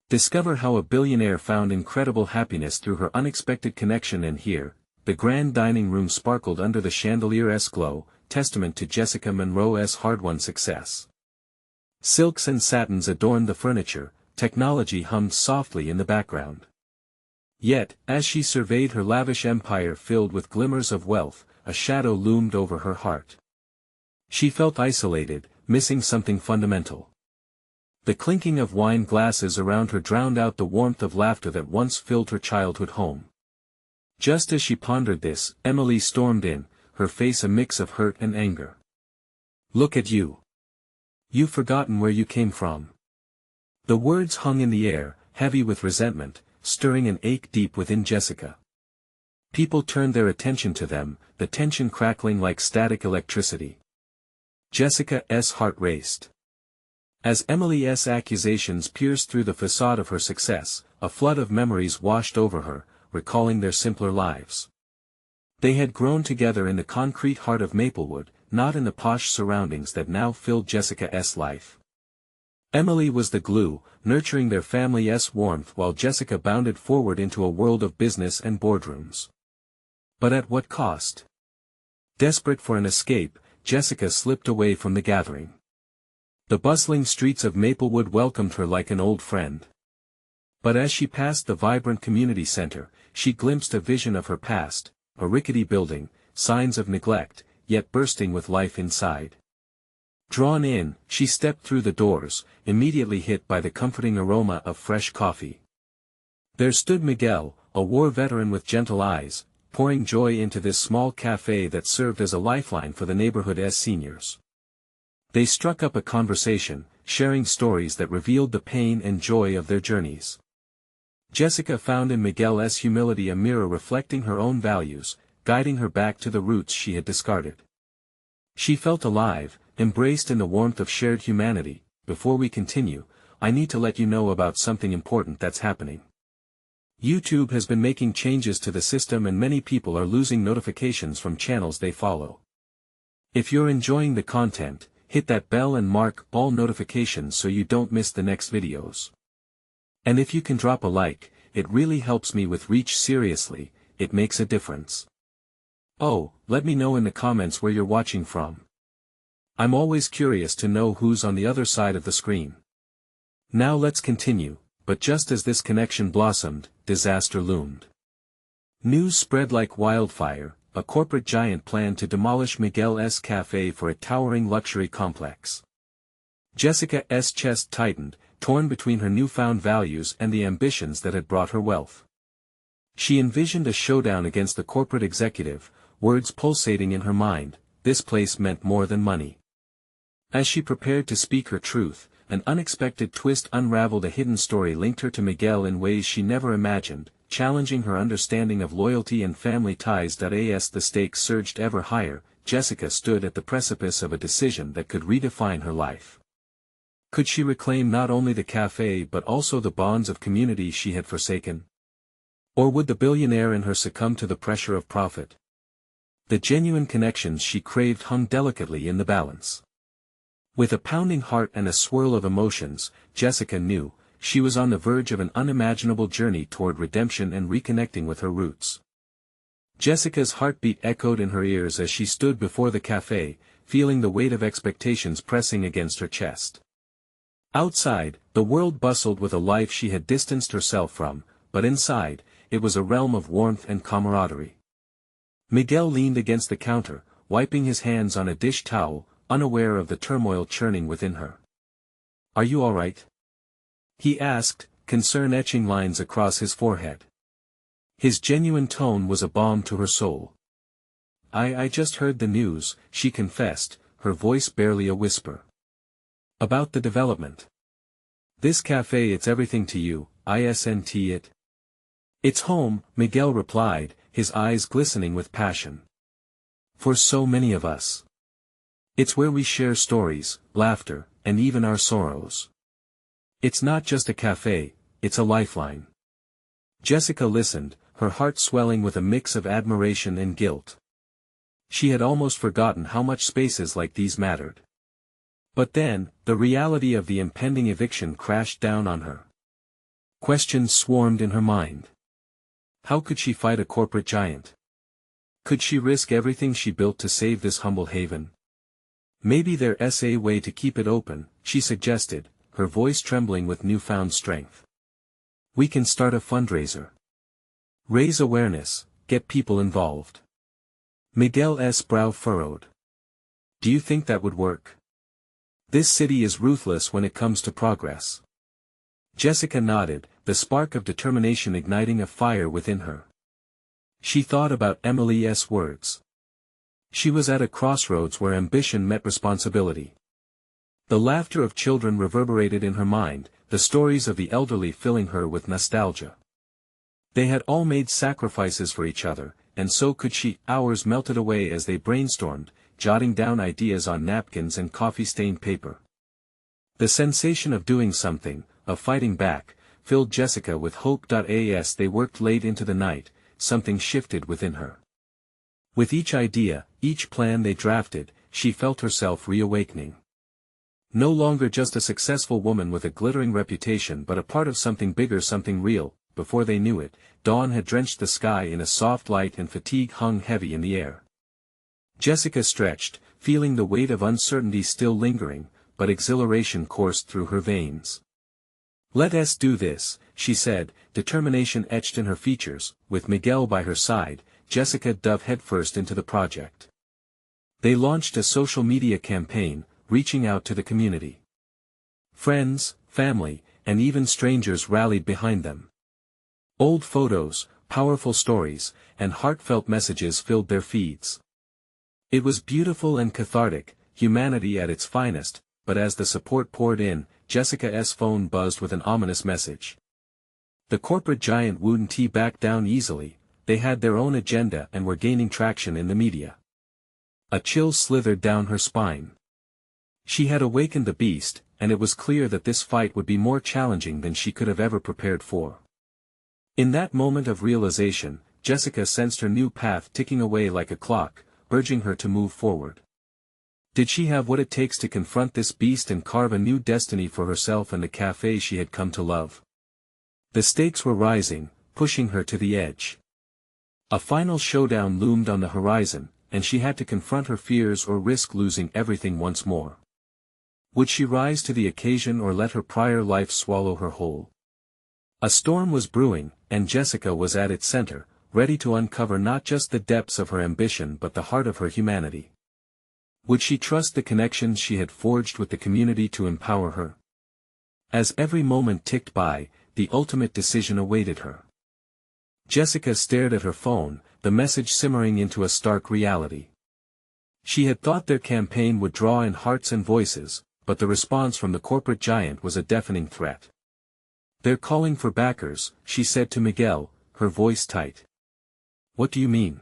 Discover how a billionaire found incredible happiness through her unexpected connection, and here, the grand dining room sparkled under the chandelier's glow, testament to Jessica Monroe's hard-won success. Silks and satins adorned the furniture, technology hummed softly in the background. Yet, as she surveyed her lavish empire filled with glimmers of wealth, a shadow loomed over her heart. She felt isolated, missing something fundamental. The clinking of wine glasses around her drowned out the warmth of laughter that once filled her childhood home. Just as she pondered this, Emily stormed in, her face a mix of hurt and anger. "Look at you. You've forgotten where you came from." The words hung in the air, heavy with resentment, stirring an ache deep within Jessica. People turned their attention to them, the tension crackling like static electricity. Jessica's heart raced. As Emily's accusations pierced through the facade of her success, a flood of memories washed over her, recalling their simpler lives. They had grown together in the concrete heart of Maplewood, not in the posh surroundings that now filled Jessica's life. Emily was the glue, nurturing their family's warmth while Jessica bounded forward into a world of business and boardrooms. But at what cost? Desperate for an escape, Jessica slipped away from the gathering. The bustling streets of Maplewood welcomed her like an old friend. But as she passed the vibrant community center, she glimpsed a vision of her past, a rickety building, signs of neglect, yet bursting with life inside. Drawn in, she stepped through the doors, immediately hit by the comforting aroma of fresh coffee. There stood Miguel, a war veteran with gentle eyes, pouring joy into this small café that served as a lifeline for the neighborhood's seniors. They struck up a conversation, sharing stories that revealed the pain and joy of their journeys. Jessica found in Miguel's humility a mirror reflecting her own values, guiding her back to the roots she had discarded. She felt alive, embraced in the warmth of shared humanity. Before we continue, I need to let you know about something important that's happening. YouTube has been making changes to the system and many people are losing notifications from channels they follow. If you're enjoying the content, hit that bell and mark all notifications so you don't miss the next videos. And if you can drop a like, it really helps me with reach. Seriously, it makes a difference. Oh, let me know in the comments where you're watching from. I'm always curious to know who's on the other side of the screen. Now let's continue, but just as this connection blossomed, disaster loomed. News spread like wildfire. A corporate giant planned to demolish Miguel's café for a towering luxury complex. Jessica's chest tightened, torn between her newfound values and the ambitions that had brought her wealth. She envisioned a showdown against the corporate executive, words pulsating in her mind. This place meant more than money. As she prepared to speak her truth, an unexpected twist unraveled. A hidden story linked her to Miguel in ways she never imagined, challenging her understanding of loyalty and family ties. As the stakes surged ever higher, Jessica stood at the precipice of a decision that could redefine her life. Could she reclaim not only the café but also the bonds of community she had forsaken? Or would the billionaire in her succumb to the pressure of profit? The genuine connections she craved hung delicately in the balance. With a pounding heart and a swirl of emotions, Jessica knew she was on the verge of an unimaginable journey toward redemption and reconnecting with her roots. Jessica's heartbeat echoed in her ears as she stood before the café, feeling the weight of expectations pressing against her chest. Outside, the world bustled with a life she had distanced herself from, but inside, it was a realm of warmth and camaraderie. Miguel leaned against the counter, wiping his hands on a dish towel, unaware of the turmoil churning within her. "Are you all right?" he asked, concern etching lines across his forehead. His genuine tone was a balm to her soul. I just heard the news," she confessed, her voice barely a whisper. "About the development. This café, it's everything to you, isn't it?" "It's home," Miguel replied, his eyes glistening with passion. "For so many of us. It's where we share stories, laughter, and even our sorrows. It's not just a café, it's a lifeline." Jessica listened, her heart swelling with a mix of admiration and guilt. She had almost forgotten how much spaces like these mattered. But then, the reality of the impending eviction crashed down on her. Questions swarmed in her mind. How could she fight a corporate giant? Could she risk everything she built to save this humble haven? Maybe there's a way to keep it open, she suggested, her voice trembling with newfound strength. We can start a fundraiser. Raise awareness, get people involved. Miguel's brow furrowed. Do you think that would work? This city is ruthless when it comes to progress. Jessica nodded, the spark of determination igniting a fire within her. She thought about Emily's words. She was at a crossroads where ambition met responsibility. The laughter of children reverberated in her mind, the stories of the elderly filling her with nostalgia. They had all made sacrifices for each other, and so could she. Hours melted away as they brainstormed, jotting down ideas on napkins and coffee-stained paper. The sensation of doing something, of fighting back, filled Jessica with hope. As they worked late into the night, something shifted within her. With each idea, each plan they drafted, she felt herself reawakening. No longer just a successful woman with a glittering reputation but a part of something bigger, something real. Before they knew it, dawn had drenched the sky in a soft light and fatigue hung heavy in the air. Jessica stretched, feeling the weight of uncertainty still lingering, but exhilaration coursed through her veins. Let's do this, she said, determination etched in her features. With Miguel by her side, Jessica dove headfirst into the project. They launched a social media campaign, reaching out to the community. Friends, family, and even strangers rallied behind them. Old photos, powerful stories, and heartfelt messages filled their feeds. It was beautiful and cathartic, humanity at its finest, but as the support poured in, Jessica's phone buzzed with an ominous message. The corporate giant wouldn't back down easily, they had their own agenda and were gaining traction in the media. A chill slithered down her spine. She had awakened the beast, and it was clear that this fight would be more challenging than she could have ever prepared for. In that moment of realization, Jessica sensed her new path ticking away like a clock, urging her to move forward. Did she have what it takes to confront this beast and carve a new destiny for herself and the café she had come to love? The stakes were rising, pushing her to the edge. A final showdown loomed on the horizon, and she had to confront her fears or risk losing everything once more. Would she rise to the occasion or let her prior life swallow her whole? A storm was brewing, and Jessica was at its center, ready to uncover not just the depths of her ambition but the heart of her humanity. Would she trust the connections she had forged with the community to empower her? As every moment ticked by, the ultimate decision awaited her. Jessica stared at her phone, the message simmering into a stark reality. She had thought their campaign would draw in hearts and voices, but the response from the corporate giant was a deafening threat. They're calling for backers, she said to Miguel, her voice tight. What do you mean?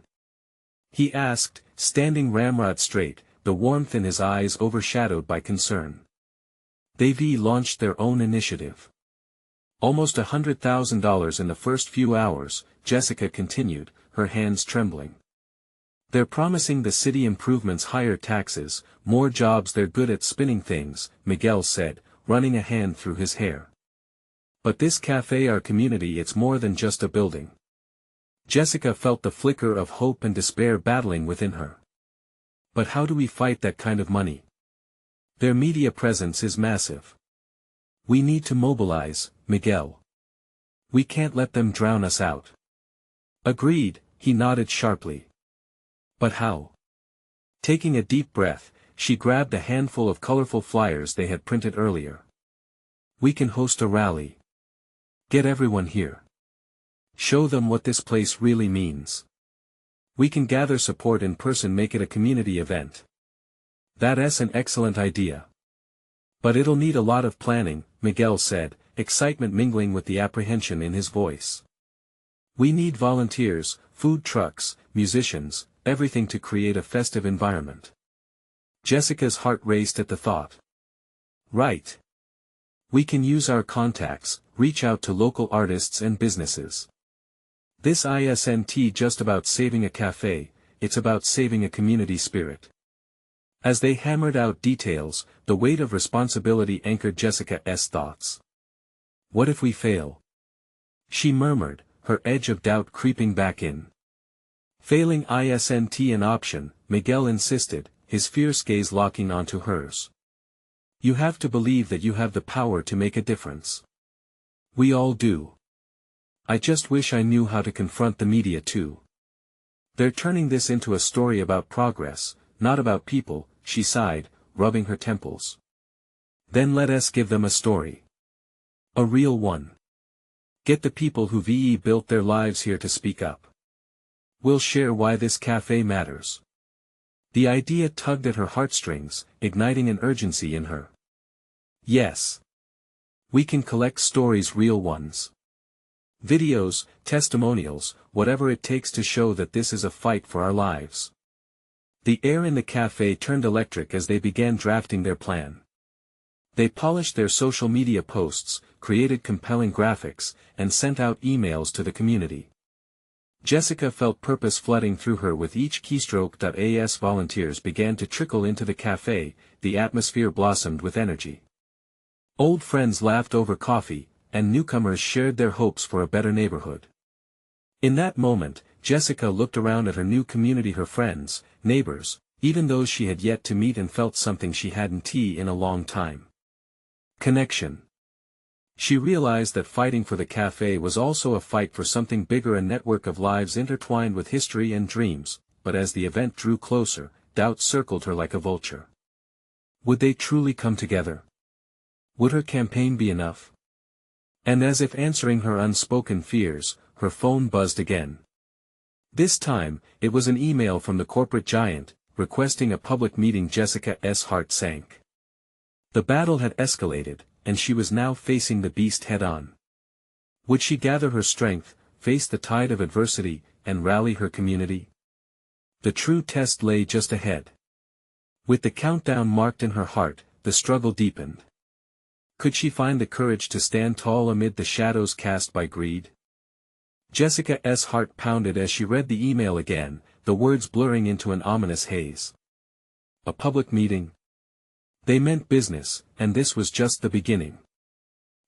He asked, standing ramrod straight, the warmth in his eyes overshadowed by concern. They've launched their own initiative. Almost $100,000 in the first few hours, Jessica continued, her hands trembling. They're promising the city improvements, higher taxes, more jobs. They're good at spinning things, Miguel said, running a hand through his hair. But this café, our community, it's more than just a building. Jessica felt the flicker of hope and despair battling within her. But how do we fight that kind of money? Their media presence is massive. We need to mobilize, Miguel. We can't let them drown us out. Agreed, he nodded sharply. But how? Taking a deep breath, she grabbed a handful of colorful flyers they had printed earlier. We can host a rally. Get everyone here. Show them what this place really means. We can gather support in person, make it a community event. That's an excellent idea. But it'll need a lot of planning, Miguel said, excitement mingling with the apprehension in his voice. We need volunteers, food trucks, musicians, everything to create a festive environment. Jessica's heart raced at the thought. Right. We can use our contacts, reach out to local artists and businesses. This isn't just about saving a cafe, it's about saving a community spirit. As they hammered out details, the weight of responsibility anchored Jessica's thoughts. What if we fail? she murmured, her edge of doubt creeping back in. Failing isn't an option, Miguel insisted, his fierce gaze locking onto hers. You have to believe that you have the power to make a difference. We all do. I just wish I knew how to confront the media too. They're turning this into a story about progress, not about people, she sighed, rubbing her temples. Then let us give them a story. A real one. Get the people who've built their lives here to speak up. We'll share why this cafe matters. The idea tugged at her heartstrings, igniting an urgency in her. Yes. We can collect stories, real ones. Videos, testimonials, whatever it takes to show that this is a fight for our lives. The air in the cafe turned electric as they began drafting their plan. They polished their social media posts, created compelling graphics, and sent out emails to the community. Jessica felt purpose flooding through her with each keystroke. As volunteers began to trickle into the cafe, the atmosphere blossomed with energy. Old friends laughed over coffee, and newcomers shared their hopes for a better neighborhood. In that moment, Jessica looked around at her new community, her friends, neighbors, even those she had yet to meet, and felt something she hadn't in a long time. Connection. She realized that fighting for the cafe was also a fight for something bigger, a network of lives intertwined with history and dreams, but as the event drew closer, doubt circled her like a vulture. Would they truly come together? Would her campaign be enough? And as if answering her unspoken fears, her phone buzzed again. This time, it was an email from the corporate giant, requesting a public meeting. Jessica's heart sank. The battle had escalated, and she was now facing the beast head-on. Would she gather her strength, face the tide of adversity, and rally her community? The true test lay just ahead. With the countdown marked in her heart, the struggle deepened. Could she find the courage to stand tall amid the shadows cast by greed? Jessica's heart pounded as she read the email again, the words blurring into an ominous haze. A public meeting? They meant business, and this was just the beginning.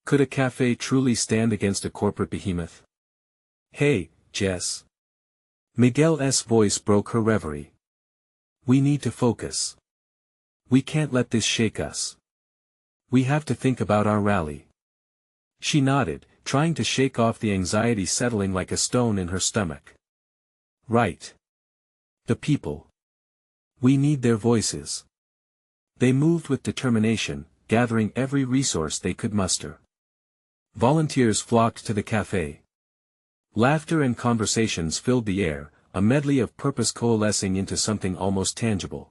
Could a cafe truly stand against a corporate behemoth? Hey, Jess. Miguel's voice broke her reverie. We need to focus. We can't let this shake us. We have to think about our rally. She nodded, trying to shake off the anxiety settling like a stone in her stomach. Right. The people. We need their voices. They moved with determination, gathering every resource they could muster. Volunteers flocked to the cafe. Laughter and conversations filled the air, a medley of purpose coalescing into something almost tangible.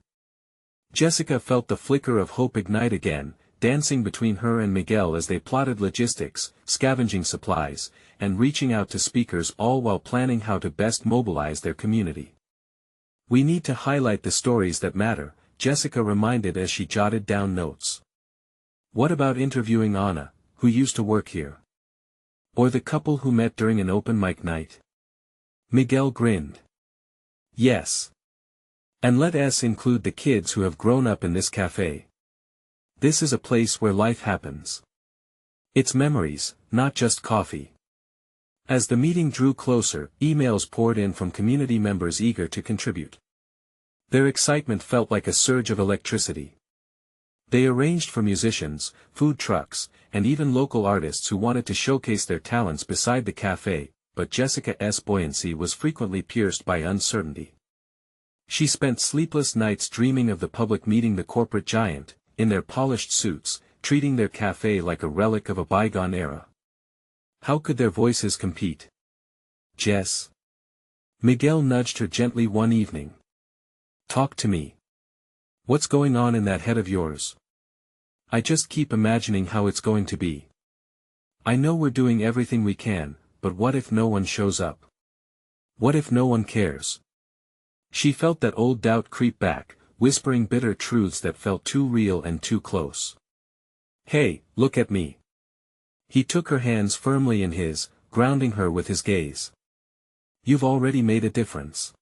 Jessica felt the flicker of hope ignite again, dancing between her and Miguel as they plotted logistics, scavenging supplies, and reaching out to speakers, all while planning how to best mobilize their community. We need to highlight the stories that matter, Jessica reminded as she jotted down notes. What about interviewing Anna, who used to work here? Or the couple who met during an open mic night? Miguel grinned. Yes. And let us include the kids who have grown up in this cafe. This is a place where life happens. It's memories, not just coffee. As the meeting drew closer, emails poured in from community members eager to contribute. Their excitement felt like a surge of electricity. They arranged for musicians, food trucks, and even local artists who wanted to showcase their talents beside the cafe, but Jessica's buoyancy was frequently pierced by uncertainty. She spent sleepless nights dreaming of the public meeting, the corporate giant, in their polished suits, treating their cafe like a relic of a bygone era. How could their voices compete? Jess. Miguel nudged her gently one evening. Talk to me. What's going on in that head of yours? I just keep imagining how it's going to be. I know we're doing everything we can, but what if no one shows up? What if no one cares? She felt that old doubt creep back, whispering bitter truths that felt too real and too close. Hey, look at me. He took her hands firmly in his, grounding her with his gaze. You've already made a difference.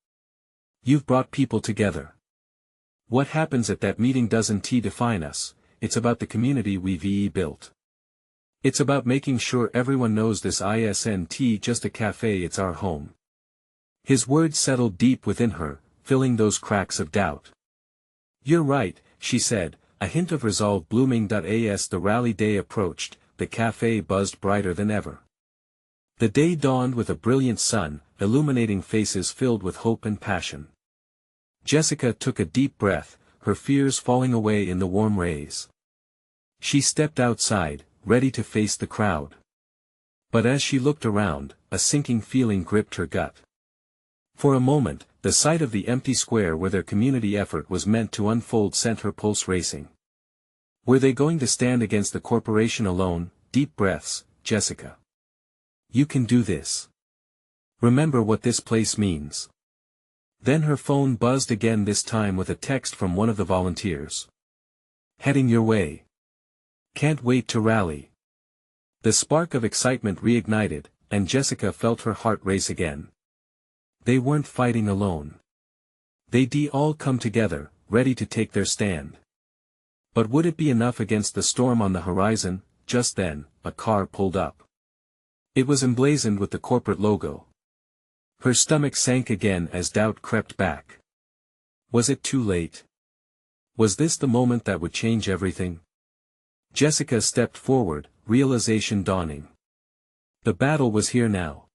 You've brought people together. What happens at that meeting doesn't define us, it's about the community we've built. It's about making sure everyone knows this isn't just a cafe, it's our home. His words settled deep within her, filling those cracks of doubt. You're right, she said, a hint of resolve blooming. As the rally day approached, the cafe buzzed brighter than ever. The day dawned with a brilliant sun, illuminating faces filled with hope and passion. Jessica took a deep breath, her fears falling away in the warm rays. She stepped outside, ready to face the crowd. But as she looked around, a sinking feeling gripped her gut. For a moment, the sight of the empty square where their community effort was meant to unfold sent her pulse racing. Were they going to stand against the corporation alone? Deep breaths, Jessica. You can do this. Remember what this place means. Then her phone buzzed again, this time with a text from one of the volunteers. Heading your way. Can't wait to rally. The spark of excitement reignited, and Jessica felt her heart race again. They weren't fighting alone. They'd all come together, ready to take their stand. But would it be enough against the storm on the horizon? Just then, a car pulled up. It was emblazoned with the corporate logo. Her stomach sank again as doubt crept back. Was it too late? Was this the moment that would change everything? Jessica stepped forward, realization dawning. The battle was here now.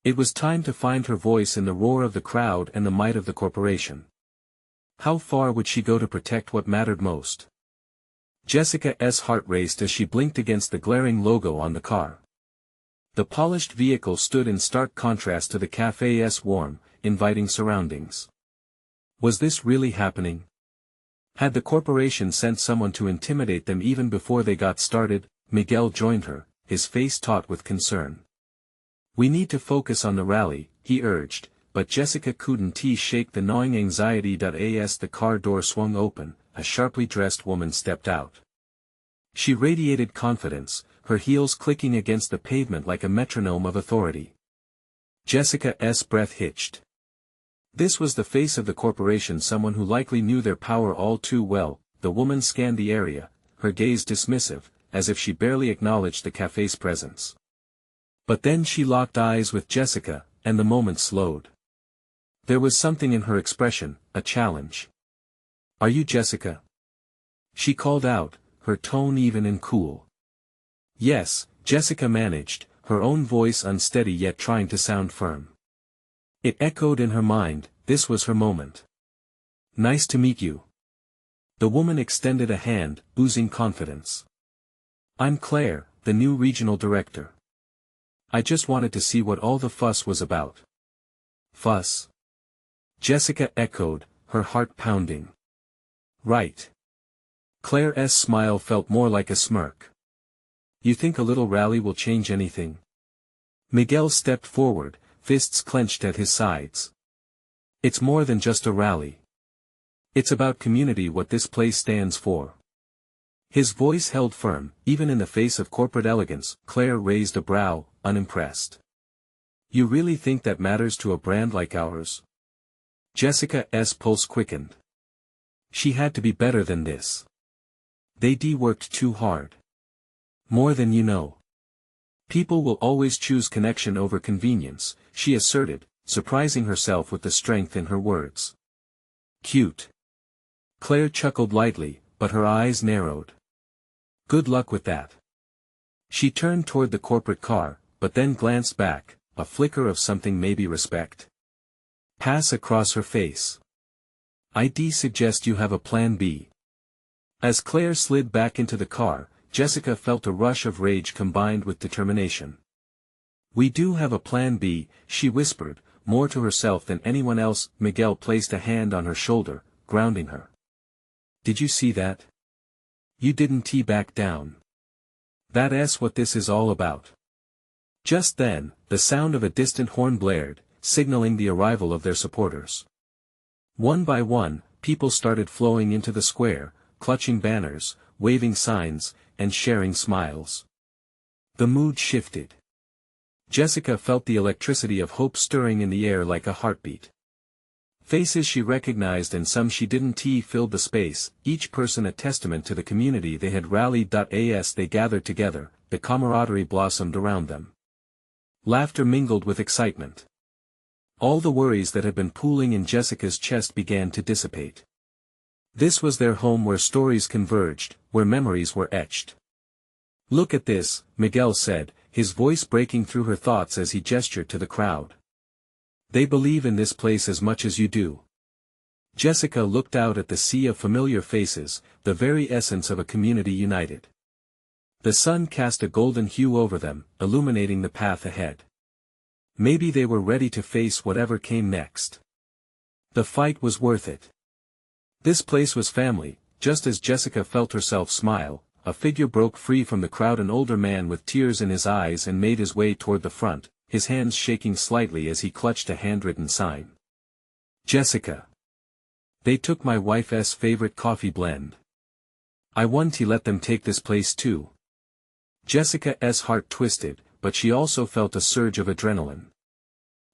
It was time to find her voice in the roar of the crowd and the might of the corporation. How far would she go to protect what mattered most? Jessica's heart raced as she blinked against the glaring logo on the car. The polished vehicle stood in stark contrast to the cafe's warm, inviting surroundings. Was this really happening? Had the corporation sent someone to intimidate them even before they got started? Miguel joined her, his face taut with concern. We need to focus on the rally, he urged, but Jessica couldn't shake the gnawing anxiety. As the car door swung open, a sharply dressed woman stepped out. She radiated confidence, her heels clicking against the pavement like a metronome of authority. Jessica's breath hitched. This was the face of the corporation, someone who likely knew their power all too well. The woman scanned the area, her gaze dismissive, as if she barely acknowledged the cafe's presence. But then she locked eyes with Jessica, and the moment slowed. There was something in her expression, a challenge. Are you Jessica? She called out, her tone even and cool. Yes, Jessica managed, her own voice unsteady yet trying to sound firm. It echoed in her mind, this was her moment. Nice to meet you. The woman extended a hand, oozing confidence. I'm Claire, the new regional director. I just wanted to see what all the fuss was about. Fuss? Jessica echoed, her heart pounding. Right. Claire's smile felt more like a smirk. You think a little rally will change anything? Miguel stepped forward, fists clenched at his sides. It's more than just a rally. It's about community, what this place stands for. His voice held firm, even in the face of corporate elegance. Claire raised a brow, unimpressed. You really think that matters to a brand like ours? Jessica's pulse quickened. She had to be better than this. They'd worked too hard. More than you know. People will always choose connection over convenience, she asserted, surprising herself with the strength in her words. Cute. Claire chuckled lightly, but her eyes narrowed. Good luck with that. She turned toward the corporate car, but then glanced back, a flicker of something, maybe respect, pass across her face. I'd suggest you have a plan B. As Claire slid back into the car, Jessica felt a rush of rage combined with determination. We do have a plan B, she whispered, more to herself than anyone else. Miguel placed a hand on her shoulder, grounding her. Did you see that? You didn't back down. That's what this is all about. Just then, the sound of a distant horn blared, signaling the arrival of their supporters. One by one, people started flowing into the square, clutching banners, waving signs, and sharing smiles. The mood shifted. Jessica felt the electricity of hope stirring in the air like a heartbeat. Faces she recognized and some she didn't filled the space, each person a testament to the community they had rallied. As they gathered together, the camaraderie blossomed around them. Laughter mingled with excitement. All the worries that had been pooling in Jessica's chest began to dissipate. This was their home where stories converged, where memories were etched. "Look at this," Miguel said, his voice breaking through her thoughts as he gestured to the crowd. "They believe in this place as much as you do." Jessica looked out at the sea of familiar faces, the very essence of a community united. The sun cast a golden hue over them, illuminating the path ahead. Maybe they were ready to face whatever came next. The fight was worth it. This place was family. Just as Jessica felt herself smile, a figure broke free from the crowd, an older man with tears in his eyes, and made his way toward the front, his hands shaking slightly as he clutched a handwritten sign. "Jessica. They took my wife's favorite coffee blend. I want to let them take this place too." Jessica's heart twisted, but she also felt a surge of adrenaline.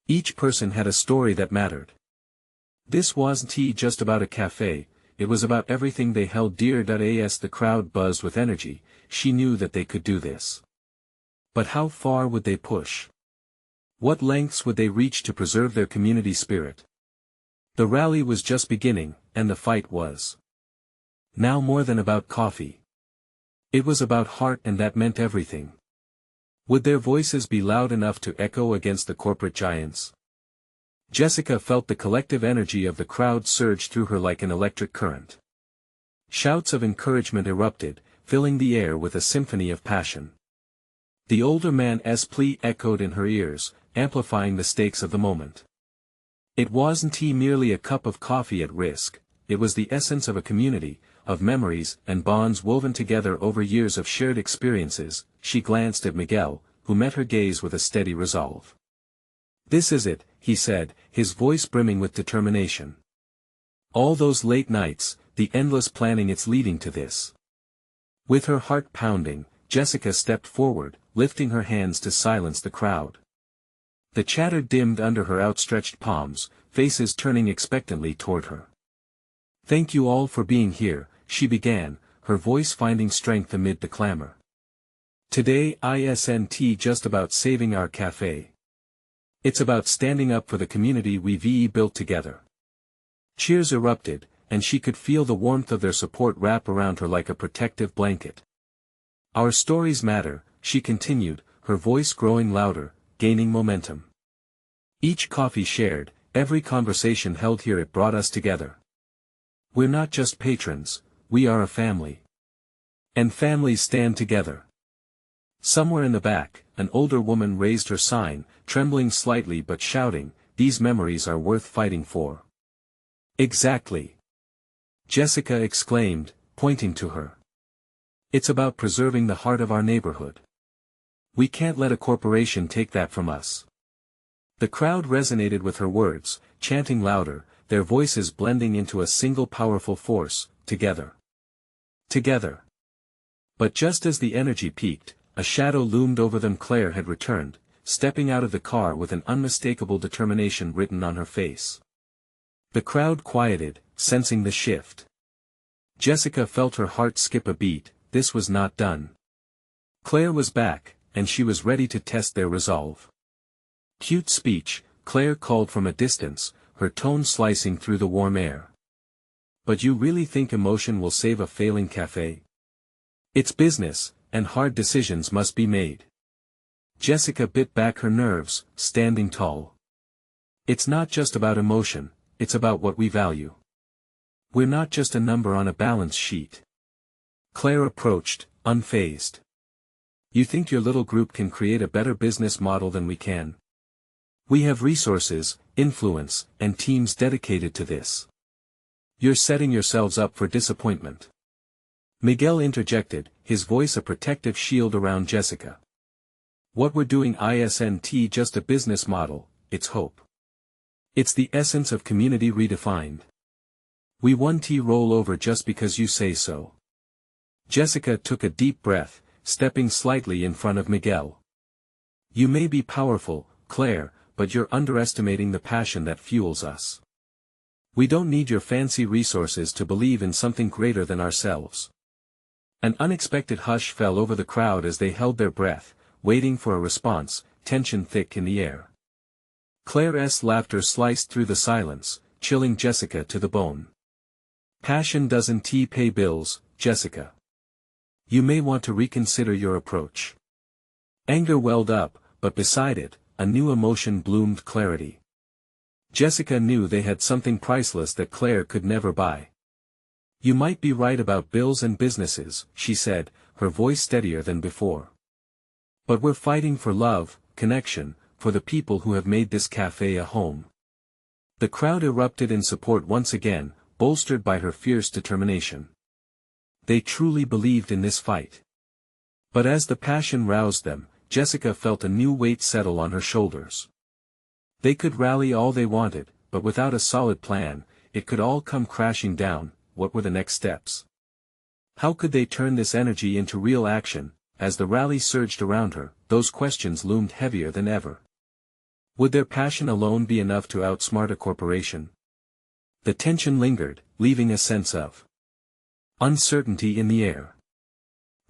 Each person had a story that mattered. This wasn't just about a café, it was about everything they held dear. As the crowd buzzed with energy, she knew that they could do this. But how far would they push? What lengths would they reach to preserve their community spirit? The rally was just beginning, and the fight was now more than about coffee. It was about heart, and that meant everything. Would their voices be loud enough to echo against the corporate giants? Jessica felt the collective energy of the crowd surge through her like an electric current. Shouts of encouragement erupted, filling the air with a symphony of passion. The older man's plea echoed in her ears, amplifying the stakes of the moment. It wasn't merely a cup of coffee at risk, it was the essence of a community, of memories and bonds woven together over years of shared experiences. She glanced at Miguel, who met her gaze with a steady resolve. "This is it," he said, his voice brimming with determination. "All those late nights, the endless planning, it's leading to this." With her heart pounding, Jessica stepped forward, lifting her hands to silence the crowd. The chatter dimmed under her outstretched palms, faces turning expectantly toward her. "Thank you all for being here," she began, her voice finding strength amid the clamor. "Today isn't just about saving our café. It's about standing up for the community we've built together." Cheers erupted, and she could feel the warmth of their support wrap around her like a protective blanket. "Our stories matter," she continued, her voice growing louder, gaining momentum. "Each coffee shared, every conversation held here, it brought us together. We're not just patrons, we are a family. And families stand together." Somewhere in the back, an older woman raised her sign, trembling slightly but shouting, "These memories are worth fighting for." "Exactly," Jessica exclaimed, pointing to her. "It's about preserving the heart of our neighborhood. We can't let a corporation take that from us." The crowd resonated with her words, chanting louder, their voices blending into a single powerful force: together. Together. But just as the energy peaked, a shadow loomed over them. Claire had returned, stepping out of the car with an unmistakable determination written on her face. The crowd quieted, sensing the shift. Jessica felt her heart skip a beat. This was not done. Claire was back, and she was ready to test their resolve. "Cute speech," Claire called from a distance, her tone slicing through the warm air. "But you really think emotion will save a failing café? It's business, and hard decisions must be made." Jessica bit back her nerves, standing tall. "It's not just about emotion, it's about what we value. We're not just a number on a balance sheet." Claire approached, unfazed. "You think your little group can create a better business model than we can? We have resources, influence, and teams dedicated to this. You're setting yourselves up for disappointment." Miguel interjected, his voice a protective shield around Jessica. "What we're doing isn't just a business model, it's hope. It's the essence of community redefined. We won't roll over just because you say so." Jessica took a deep breath, stepping slightly in front of Miguel. "You may be powerful, Claire, but you're underestimating the passion that fuels us. We don't need your fancy resources to believe in something greater than ourselves. An unexpected hush fell over the crowd as they held their breath, waiting for a response, tension thick in the air. Claire's laughter sliced through the silence, chilling Jessica to the bone. Passion doesn't pay bills, Jessica. You may want to reconsider your approach. Anger welled up, but beside it, a new emotion bloomed: clarity. Jessica knew they had something priceless that Claire could never buy. You might be right about bills and businesses, she said, her voice steadier than before. But we're fighting for love, connection, for the people who have made this cafe a home. The crowd erupted in support once again, bolstered by her fierce determination. They truly believed in this fight. But as the passion roused them, Jessica felt a new weight settle on her shoulders. They could rally all they wanted, but without a solid plan, it could all come crashing down. What were the next steps? How could they turn this energy into real action? As the rally surged around her, those questions loomed heavier than ever. Would their passion alone be enough to outsmart a corporation? The tension lingered, leaving a sense of uncertainty in the air.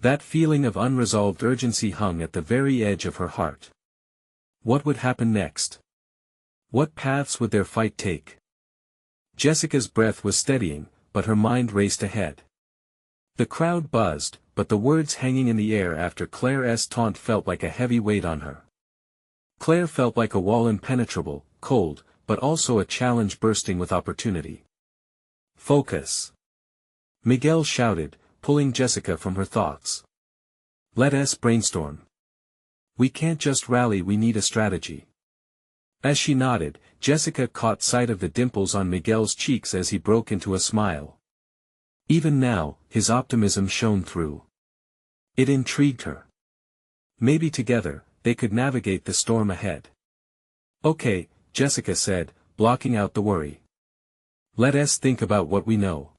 That feeling of unresolved urgency hung at the very edge of her heart. What would happen next? What paths would their fight take? Jessica's breath was steadying, but her mind raced ahead. The crowd buzzed, but the words hanging in the air after Claire's taunt felt like a heavy weight on her. Claire felt like a wall, impenetrable, cold, but also a challenge bursting with opportunity. Focus! Miguel shouted, pulling Jessica from her thoughts. Let us brainstorm. We can't just rally, we need a strategy. As she nodded, Jessica caught sight of the dimples on Miguel's cheeks as he broke into a smile. Even now, his optimism shone through. It intrigued her. Maybe together, they could navigate the storm ahead. Okay, Jessica said, blocking out the worry. Let us think about what we know.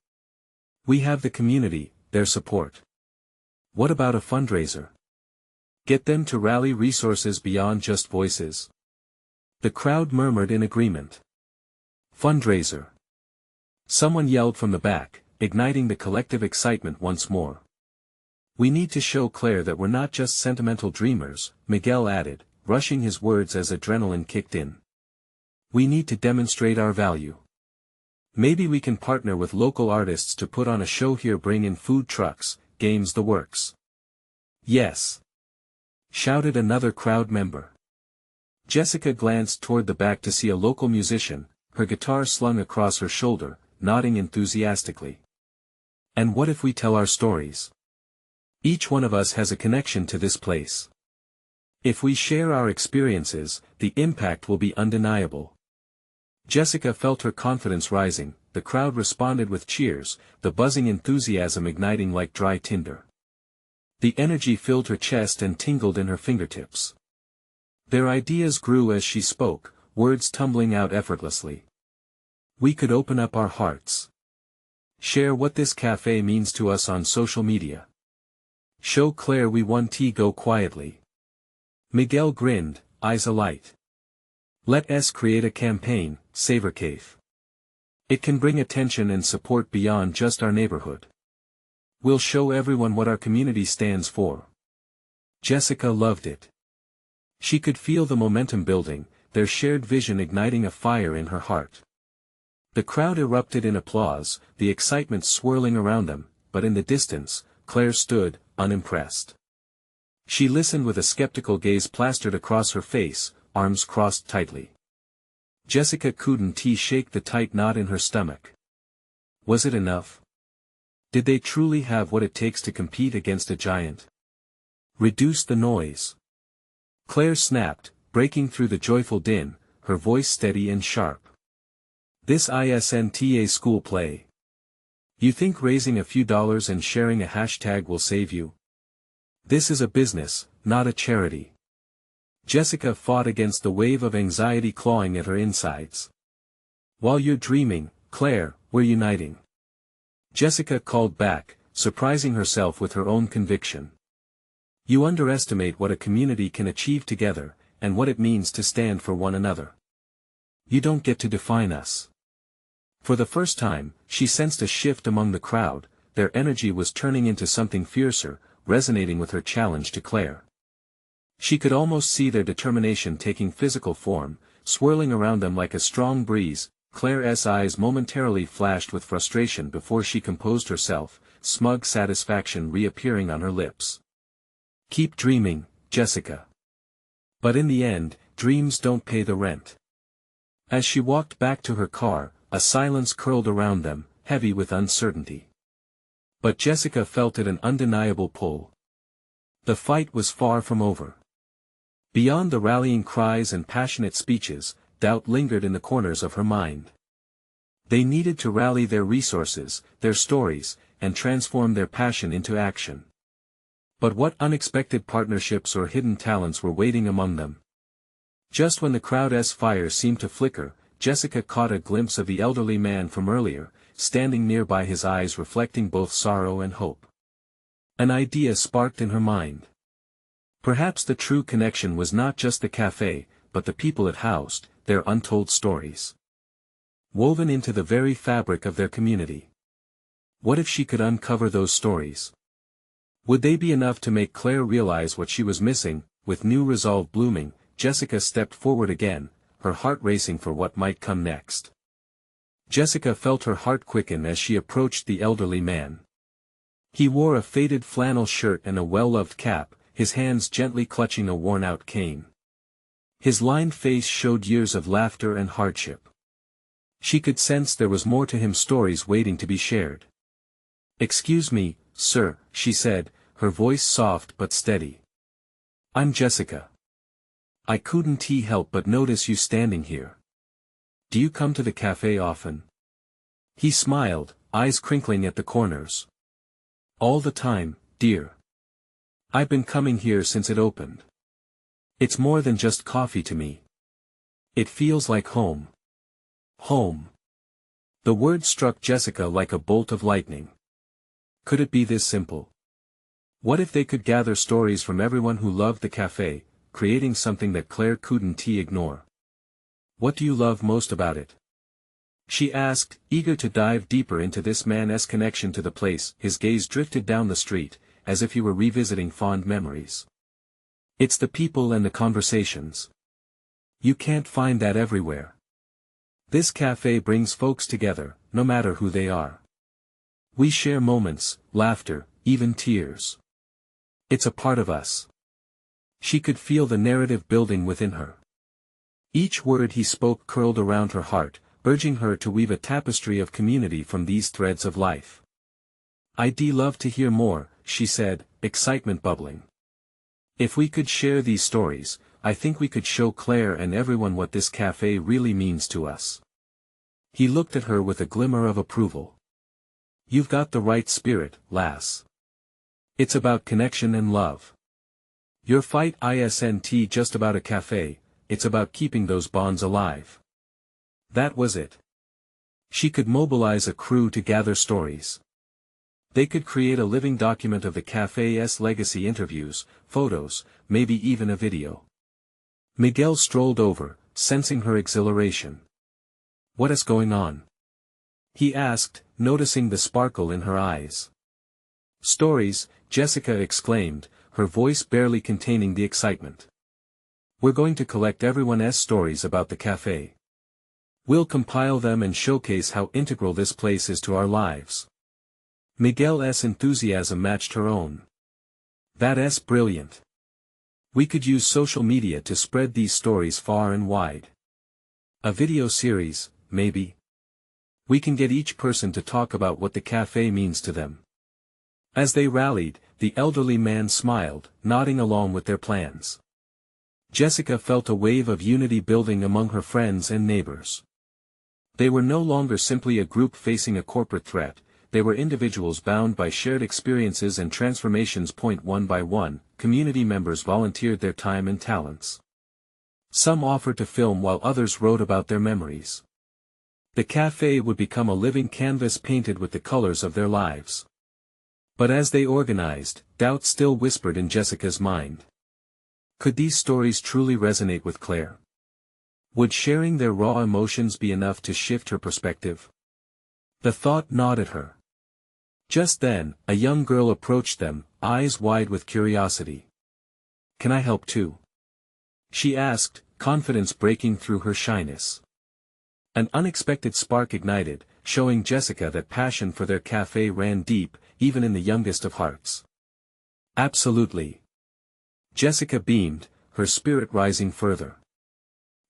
We have the community, their support. What about a fundraiser? Get them to rally resources beyond just voices. The crowd murmured in agreement. Fundraiser. Someone yelled from the back, igniting the collective excitement once more. We need to show Claire that we're not just sentimental dreamers, Miguel added, rushing his words as adrenaline kicked in. We need to demonstrate our value. Maybe we can partner with local artists to put on a show here, bring in food trucks, games, the works. Yes! Shouted another crowd member. Jessica glanced toward the back to see a local musician, her guitar slung across her shoulder, nodding enthusiastically. And what if we tell our stories? Each one of us has a connection to this place. If we share our experiences, the impact will be undeniable. Jessica felt her confidence rising, the crowd responded with cheers, the buzzing enthusiasm igniting like dry tinder. The energy filled her chest and tingled in her fingertips. Their ideas grew as she spoke, words tumbling out effortlessly. We could open up our hearts. Share what this cafe means to us on social media. Show Claire we want to go quietly. Miguel grinned, eyes alight. Let us create a campaign, Save Our Cave. It can bring attention and support beyond just our neighborhood. We'll show everyone what our community stands for. Jessica loved it. She could feel the momentum building, their shared vision igniting a fire in her heart. The crowd erupted in applause, the excitement swirling around them, but in the distance, Claire stood, unimpressed. She listened with a skeptical gaze plastered across her face, arms crossed tightly. Jessica couldn't shake the tight knot in her stomach. Was it enough? Did they truly have what it takes to compete against a giant? Reduce the noise. Claire snapped, breaking through the joyful din, her voice steady and sharp. This isn't a school play. You think raising a few dollars and sharing a hashtag will save you? This is a business, not a charity. Jessica fought against the wave of anxiety clawing at her insides. While you're dreaming, Claire, we're uniting. Jessica called back, surprising herself with her own conviction. You underestimate what a community can achieve together, and what it means to stand for one another. You don't get to define us. For the first time, she sensed a shift among the crowd, their energy was turning into something fiercer, resonating with her challenge to Claire. She could almost see their determination taking physical form, swirling around them like a strong breeze. Claire's eyes momentarily flashed with frustration before she composed herself, smug satisfaction reappearing on her lips. "Keep dreaming, Jessica. But in the end, dreams don't pay the rent." As she walked back to her car, a silence curled around them, heavy with uncertainty. But Jessica felt it an undeniable pull. The fight was far from over. Beyond the rallying cries and passionate speeches, doubt lingered in the corners of her mind. They needed to rally their resources, their stories, and transform their passion into action. But what unexpected partnerships or hidden talents were waiting among them? Just when the crowd's fire seemed to flicker, Jessica caught a glimpse of the elderly man from earlier, standing nearby, his eyes reflecting both sorrow and hope. An idea sparked in her mind. Perhaps the true connection was not just the café, but the people it housed, their untold stories. Woven into the very fabric of their community. What if she could uncover those stories? Would they be enough to make Claire realize what she was missing? With new resolve blooming, Jessica stepped forward again, her heart racing for what might come next. Jessica felt her heart quicken as she approached the elderly man. He wore a faded flannel shirt and a well-loved cap, his hands gently clutching a worn-out cane. His lined face showed years of laughter and hardship. She could sense there was more to him, stories waiting to be shared. "Excuse me, sir," she said, her voice soft but steady. "I'm Jessica. I couldn't help but notice you standing here. Do you come to the café often?" He smiled, eyes crinkling at the corners. "All the time, dear. I've been coming here since it opened. It's more than just coffee to me. It feels like home." Home. The word struck Jessica like a bolt of lightning. Could it be this simple? What if they could gather stories from everyone who loved the café, creating something that Claire couldn't ignore? "What do you love most about it?" she asked, eager to dive deeper into this man's connection to the place. His gaze drifted down the street, as if he were revisiting fond memories. "It's the people and the conversations. You can't find that everywhere. This café brings folks together, no matter who they are. We share moments, laughter, even tears. It's a part of us." She could feel the narrative building within her. Each word he spoke curled around her heart, urging her to weave a tapestry of community from these threads of life. "I'd love to hear more," she said, excitement bubbling. "If we could share these stories, I think we could show Claire and everyone what this café really means to us." He looked at her with a glimmer of approval. "You've got the right spirit, lass. It's about connection and love. Your fight isn't just about a café, it's about keeping those bonds alive." That was it. She could mobilize a crew to gather stories. They could create a living document of the café's legacy, interviews, photos, maybe even a video. Miguel strolled over, sensing her exhilaration. "What is going on?" he asked, noticing the sparkle in her eyes. "Stories," Jessica exclaimed, her voice barely containing the excitement. "We're going to collect everyone's stories about the café. We'll compile them and showcase how integral this place is to our lives." Miguel's enthusiasm matched her own. "That's brilliant. We could use social media to spread these stories far and wide. A video series, maybe. We can get each person to talk about what the café means to them." As they rallied, the elderly man smiled, nodding along with their plans. Jessica felt a wave of unity building among her friends and neighbors. They were no longer simply a group facing a corporate threat, they were individuals bound by shared experiences and transformations. One by one, community members volunteered their time and talents. Some offered to film while others wrote about their memories. The café would become a living canvas painted with the colors of their lives. But as they organized, doubt still whispered in Jessica's mind. Could these stories truly resonate with Claire? Would sharing their raw emotions be enough to shift her perspective? The thought gnawed at her. Just then, a young girl approached them, eyes wide with curiosity. "Can I help too?" she asked, confidence breaking through her shyness. An unexpected spark ignited, showing Jessica that passion for their café ran deep, even in the youngest of hearts. "Absolutely." Jessica beamed, her spirit rising further.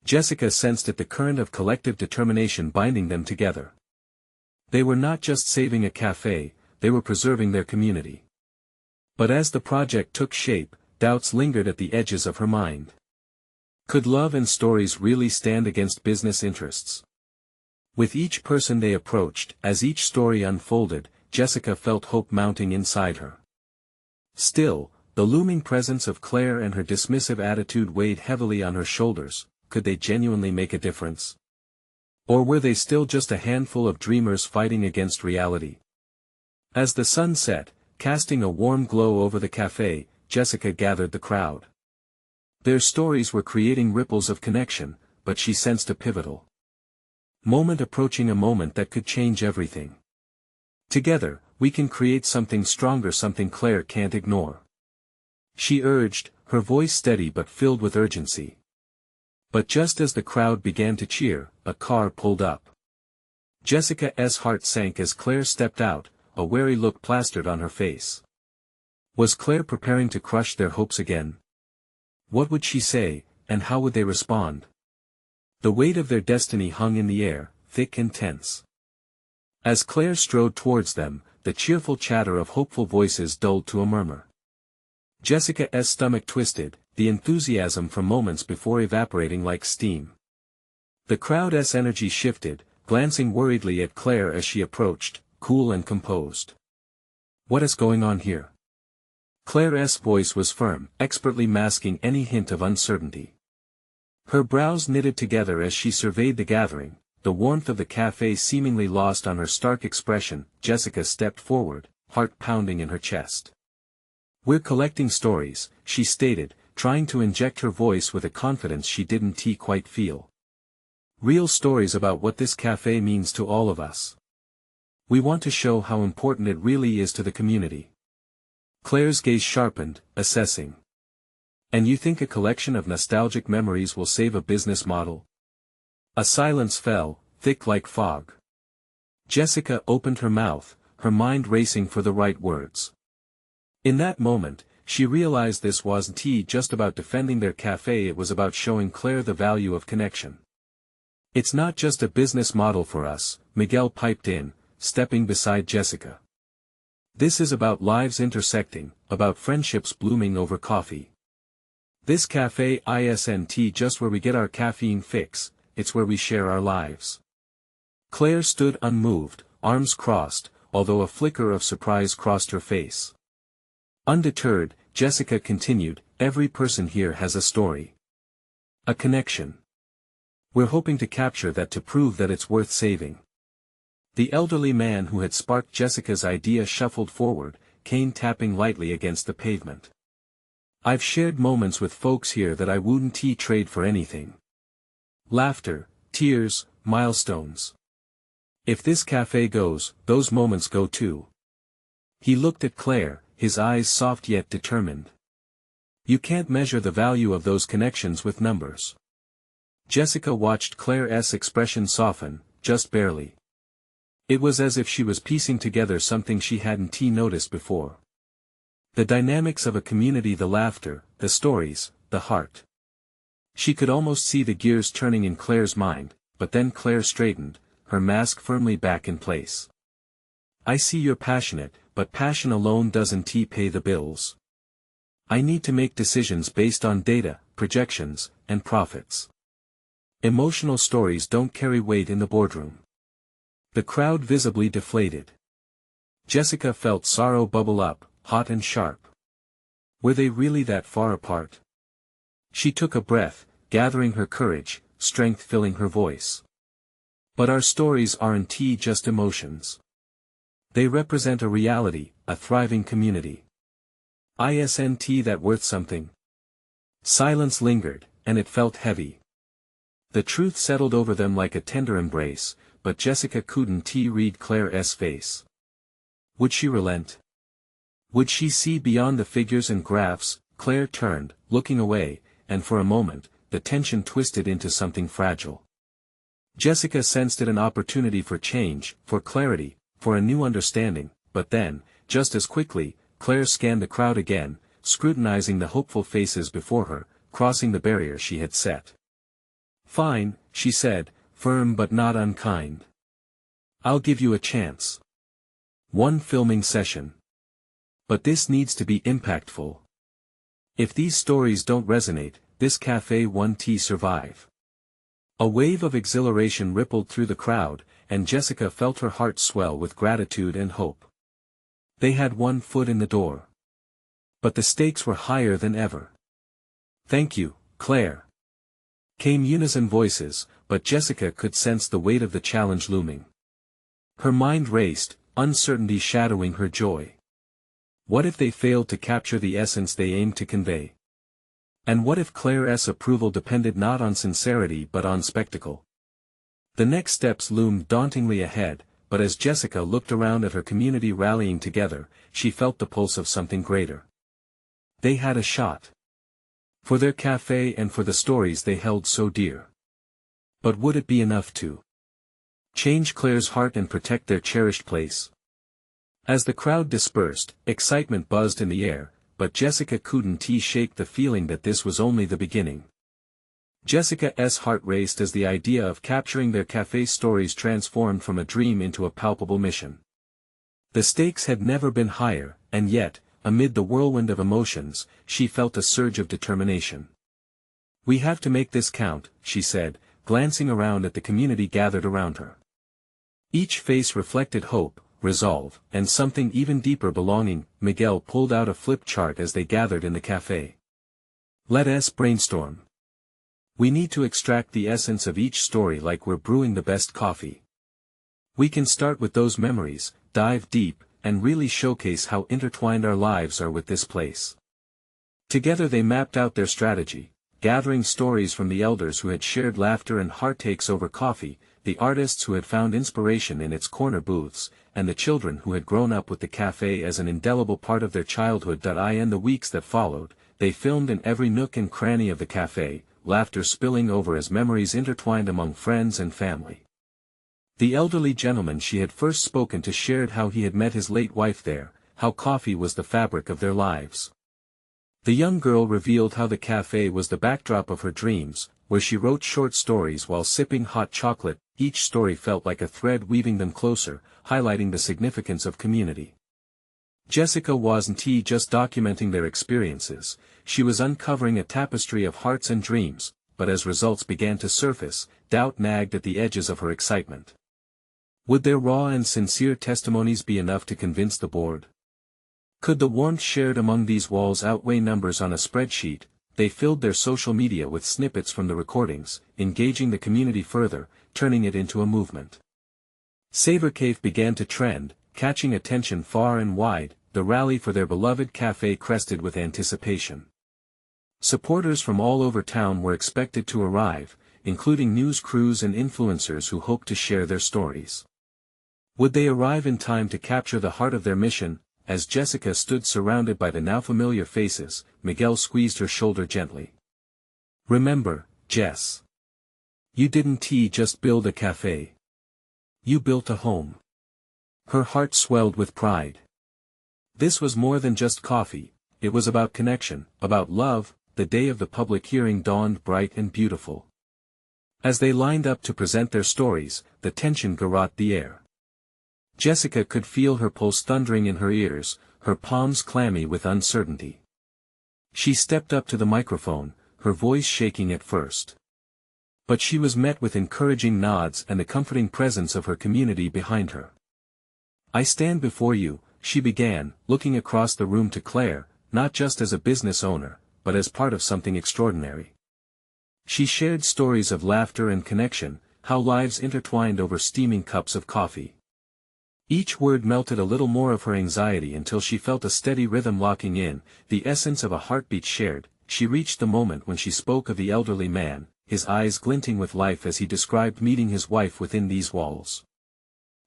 Jessica sensed it, the current of collective determination binding them together. They were not just saving a café, they were preserving their community. But as the project took shape, doubts lingered at the edges of her mind. Could love and stories really stand against business interests? With each person they approached, as each story unfolded, Jessica felt hope mounting inside her. Still, the looming presence of Claire and her dismissive attitude weighed heavily on her shoulders. Could they genuinely make a difference? Or were they still just a handful of dreamers fighting against reality? As the sun set, casting a warm glow over the café, Jessica gathered the crowd. Their stories were creating ripples of connection, but she sensed a pivotal moment approaching, a moment that could change everything. "Together, we can create something stronger, something Claire can't ignore," she urged, her voice steady but filled with urgency. But just as the crowd began to cheer, a car pulled up. Jessica's heart sank as Claire stepped out, a wary look plastered on her face. Was Claire preparing to crush their hopes again? What would she say, and how would they respond? The weight of their destiny hung in the air, thick and tense. As Claire strode towards them, the cheerful chatter of hopeful voices dulled to a murmur. Jessica's stomach twisted, the enthusiasm from moments before evaporating like steam. The crowd's energy shifted, glancing worriedly at Claire as she approached, cool and composed. "What is going on here?" Claire's voice was firm, expertly masking any hint of uncertainty. Her brows knitted together as she surveyed the gathering, the warmth of the café seemingly lost on her stark expression. Jessica stepped forward, heart pounding in her chest. "We're collecting stories," she stated, trying to inject her voice with a confidence she didn't quite feel. "Real stories about what this café means to all of us. We want to show how important it really is to the community." Claire's gaze sharpened, assessing. "And you think a collection of nostalgic memories will save a business model?" A silence fell, thick like fog. Jessica opened her mouth, her mind racing for the right words. In that moment, she realized this wasn't just about defending their café, it was about showing Claire the value of connection. "It's not just a business model for us," Miguel piped in, stepping beside Jessica. "This is about lives intersecting, about friendships blooming over coffee. This café isn't just where we get our caffeine fix, it's where we share our lives." Claire stood unmoved, arms crossed, although a flicker of surprise crossed her face. Undeterred, Jessica continued, "Every person here has a story. A connection. We're hoping to capture that to prove that it's worth saving." The elderly man who had sparked Jessica's idea shuffled forward, cane tapping lightly against the pavement. "I've shared moments with folks here that I wouldn't trade for anything. Laughter, tears, milestones. If this café goes, those moments go too." He looked at Claire, his eyes soft yet determined. "You can't measure the value of those connections with numbers." Jessica watched Claire's expression soften, just barely. It was as if she was piecing together something she hadn't noticed before. The dynamics of a community, the laughter, the stories, the heart. She could almost see the gears turning in Claire's mind, but then Claire straightened, her mask firmly back in place. "I see you're passionate, but passion alone doesn't pay the bills. I need to make decisions based on data, projections, and profits. Emotional stories don't carry weight in the boardroom." The crowd visibly deflated. Jessica felt sorrow bubble up, hot and sharp. Were they really that far apart? She took a breath, gathering her courage, strength filling her voice. "But our stories aren't just emotions. They represent a reality, a thriving community. Isn't that worth something?" Silence lingered, and it felt heavy. The truth settled over them like a tender embrace, but Jessica couldn't read Claire's face. Would she relent? Would she see beyond the figures and graphs? Claire turned, looking away, and for a moment, the tension twisted into something fragile. Jessica sensed it an opportunity for change, for clarity, for a new understanding, but then, just as quickly, Claire scanned the crowd again, scrutinizing the hopeful faces before her, crossing the barrier she had set. "Fine," she said, firm but not unkind. "I'll give you a chance. One filming session. But this needs to be impactful. If these stories don't resonate, this cafe won't survive." A wave of exhilaration rippled through the crowd, and Jessica felt her heart swell with gratitude and hope. They had one foot in the door. But the stakes were higher than ever. "Thank you, Claire," came unison voices, but Jessica could sense the weight of the challenge looming. Her mind raced, uncertainty shadowing her joy. What if they failed to capture the essence they aimed to convey? And what if Claire's approval depended not on sincerity but on spectacle? The next steps loomed dauntingly ahead, but as Jessica looked around at her community rallying together, she felt the pulse of something greater. They had a shot. For their cafe and for the stories they held so dear. But would it be enough to change Claire's heart and protect their cherished place? As the crowd dispersed, excitement buzzed in the air, but Jessica couldn't shake the feeling that this was only the beginning. Jessica's heart raced as the idea of capturing their cafe stories transformed from a dream into a palpable mission. The stakes had never been higher, and yet, amid the whirlwind of emotions, she felt a surge of determination. "We have to make this count," she said, glancing around at the community gathered around her. Each face reflected hope, resolve, and something even deeper, belonging. Miguel pulled out a flip chart as they gathered in the cafe. "Let's brainstorm. We need to extract the essence of each story like we're brewing the best coffee. We can start with those memories, dive deep, and really showcase how intertwined our lives are with this place." Together they mapped out their strategy, gathering stories from the elders who had shared laughter and heartaches over coffee, the artists who had found inspiration in its corner booths, and the children who had grown up with the cafe as an indelible part of their childhood. In the weeks that followed, they filmed in every nook and cranny of the cafe, laughter spilling over as memories intertwined among friends and family. The elderly gentleman she had first spoken to shared how he had met his late wife there, how coffee was the fabric of their lives. The young girl revealed how the cafe was the backdrop of her dreams, where she wrote short stories while sipping hot chocolate. Each story felt like a thread weaving them closer, highlighting the significance of community. Jessica wasn't just documenting their experiences, she was uncovering a tapestry of hearts and dreams, but as results began to surface, doubt nagged at the edges of her excitement. Would their raw and sincere testimonies be enough to convince the board? Could the warmth shared among these walls outweigh numbers on a spreadsheet? They filled their social media with snippets from the recordings, engaging the community further, turning it into a movement. Savor Cave began to trend, catching attention far and wide. The rally for their beloved cafe crested with anticipation. Supporters from all over town were expected to arrive, including news crews and influencers who hoped to share their stories. Would they arrive in time to capture the heart of their mission? As Jessica stood surrounded by the now familiar faces, Miguel squeezed her shoulder gently. "Remember, Jess. You didn't just build a cafe. You built a home." Her heart swelled with pride. This was more than just coffee, it was about connection, about love. The day of the public hearing dawned bright and beautiful. As they lined up to present their stories, the tension garroted the air. Jessica could feel her pulse thundering in her ears, her palms clammy with uncertainty. She stepped up to the microphone, her voice shaking at first. But she was met with encouraging nods and the comforting presence of her community behind her. "I stand before you," she began, looking across the room to Claire, "not just as a business owner, but as part of something extraordinary." She shared stories of laughter and connection, how lives intertwined over steaming cups of coffee. Each word melted a little more of her anxiety until she felt a steady rhythm locking in, the essence of a heartbeat shared. She reached the moment when she spoke of the elderly man, his eyes glinting with life as he described meeting his wife within these walls.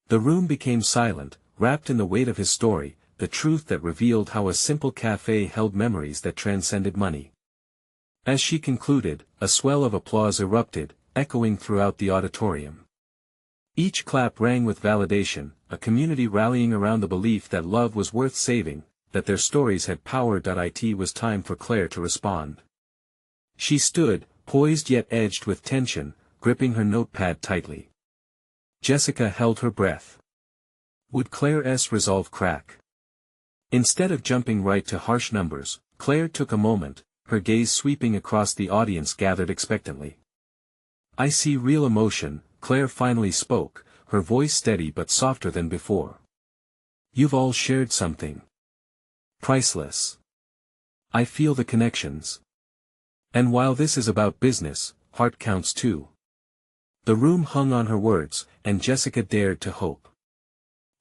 The room became silent, wrapped in the weight of his story, the truth that revealed how a simple café held memories that transcended money. As she concluded, a swell of applause erupted, echoing throughout the auditorium. Each clap rang with validation, a community rallying around the belief that love was worth saving, that their stories had power. It was time for Claire to respond. She stood, poised yet edged with tension, gripping her notepad tightly. Jessica held her breath. Would Claire's resolve crack? Instead of jumping right to harsh numbers, Claire took a moment, her gaze sweeping across the audience gathered expectantly. I see real emotion, Claire finally spoke, her voice steady but softer than before. You've all shared something priceless. I feel the connections. And while this is about business, heart counts too. The room hung on her words, and Jessica dared to hope.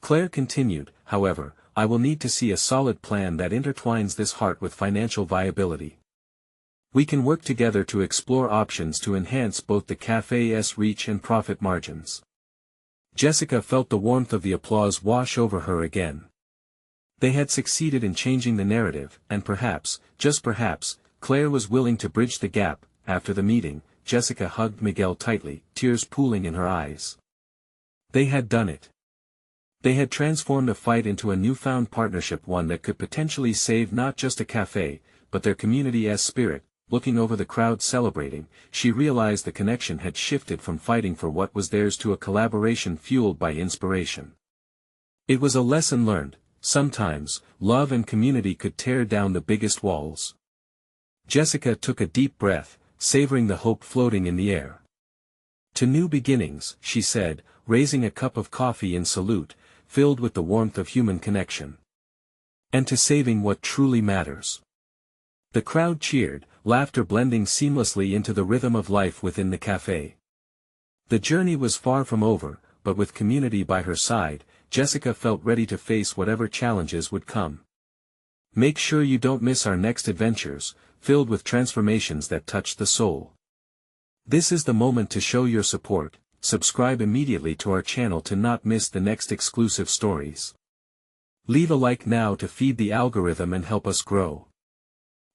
Claire continued, however, I will need to see a solid plan that intertwines this heart with financial viability. We can work together to explore options to enhance both the café's reach and profit margins. Jessica felt the warmth of the applause wash over her again. They had succeeded in changing the narrative, and perhaps, just perhaps, Claire was willing to bridge the gap. After the meeting, Jessica hugged Miguel tightly, tears pooling in her eyes. They had done it. They had transformed a fight into a newfound partnership, one that could potentially save not just a café, but their community's spirit. Looking over the crowd celebrating, she realized the connection had shifted from fighting for what was theirs to a collaboration fueled by inspiration. It was a lesson learned. Sometimes, love and community could tear down the biggest walls. Jessica took a deep breath, savoring the hope floating in the air. To new beginnings, she said, raising a cup of coffee in salute, filled with the warmth of human connection. And to saving what truly matters. The crowd cheered, laughter blending seamlessly into the rhythm of life within the café. The journey was far from over, but with community by her side, Jessica felt ready to face whatever challenges would come. Make sure you don't miss our next adventures, filled with transformations that touch the soul. This is the moment to show your support. Subscribe immediately to our channel to not miss the next exclusive stories. Leave a like now to feed the algorithm and help us grow.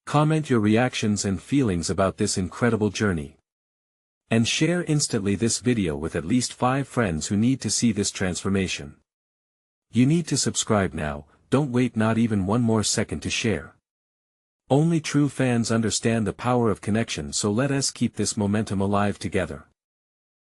Comment your reactions and feelings about this incredible journey. And share instantly this video with at least 5 friends who need to see this transformation. You need to subscribe now, don't wait not even one more second to share. Only true fans understand the power of connection, so let us keep this momentum alive together.